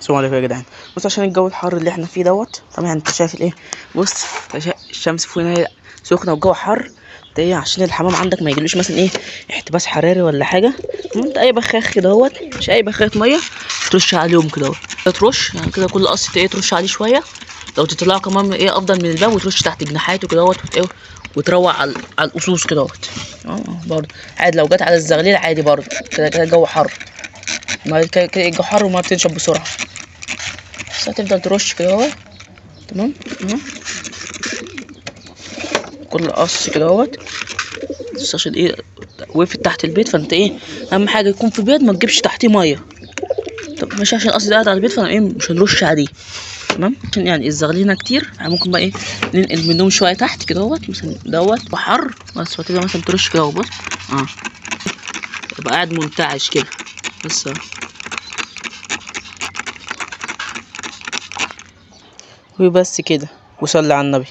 السلام عليكم يا جدعان. بص، عشان الجو الحر اللي احنا فيه دوت، طبعا انت شايف الايه. بص، الشمس فوقنا سخنه والجو حر. ده ايه؟ عشان الحمام عندك ما يجيلوش مثلا ايه احتباس حراري ولا حاجه. انت اي بخاخ كده اهوت، مش اي بخاخه ميه ترش عليهم كده اهوت. ترش يعني كده كل قصه ايه ترش عليه شويه. لو تطلعه كمان ايه افضل من الباب، وترش تحت جناحاته كده اهوت ايه، وتروق على القصوص كده اهوت. برضه عادي لو جت على الزغليل عادي برضه. كده كده الجو حر، ما كده الجو حر وما بتنشف بسرعه. بس هتفضل ترش كده اهو. تمام اهو كل قص كده اهوت. بس عشان ايه وقفت تحت البيت، فانت ايه اهم حاجه يكون في بيت ما تجيبش تحتيه ميه. طب ماشي، عشان القص ده قاعد على البيت فانا ايه مش هنرش عليه. تمام، عشان يعني الزغلينه كتير يعني ممكن بقى ايه ننقل منهم شويه تحت كده اهوت مثلا دوت وحر. بس وتبقى مثلا ترش كده اهو. بص يبقى قاعد منتعش كده بس وبس كده. وصلي على النبي.